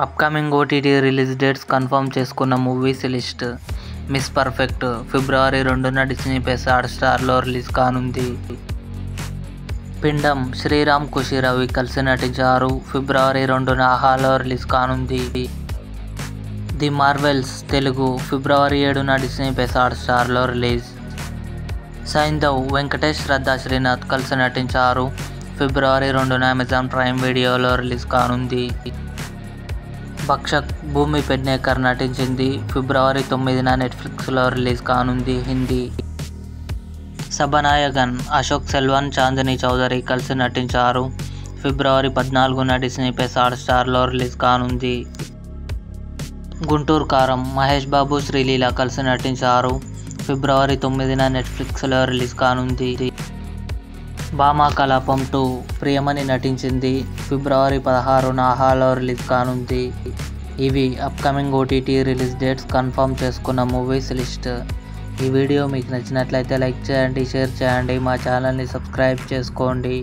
Upcoming OTT release dates confirm చేసుకున్న movies list. Miss perfect ఫిబ్రవరి 2న Disney+ హాట్‌స్టార్లో release కానుంది. పిండం శ్రీరామ్ ఖుషి రవి కలిసి నటించారు. ఫిబ్రవరి 2న ఆహాలో రిలీజ్ కానుంది. ది మార్వెల్స్ తెలుగు ఫిబ్రవరి 7న డిస్నీ+ హాట్‌స్టార్లో రిలీజ్. సైంధవ్ వెంకటేష్ శ్రద్ధా శ్రీనాథ్ కలిసి నటించారు. ఫిబ్రవరి 2న అమెజాన్ ప్రైమ్ వీడియోలో రిలీజ్ కానుంది. భక్షక్ భూమి పెడ్నేకర్ నటించింది. ఫిబ్రవరి 9న నెట్ఫ్లిక్స్లో రిలీజ్ కానుంది. హిందీ. సభనాయగన్ అశోక్ సెల్వన్ చాందిని చౌదరి కలిసి నటించారు. ఫిబ్రవరి 14న డిస్నీ+ హాట్‌స్టార్లో రిలీజ్ కానుంది. గుంటూరు కారం మహేష్ బాబు శ్రీలీల కలిసి నటించారు. ఫిబ్రవరి 9న నెట్ఫ్లిక్స్లో రిలీజ్ కానుంది. భామా కలాపం 2 ప్రియమణి నటించింది. ఫిబ్రవరి 16న ఆహాలో రిలీజ్ కానుంది. ఇవి upcoming OTT release dates confirm చేసుకున్న మూవీస్ లిస్ట్. ఈ వీడియో మీకు నచ్చినట్లయితే లైక్ చేయండి, షేర్ చేయండి, మా ఛానల్ని సబ్స్క్రైబ్ చేసుకోండి.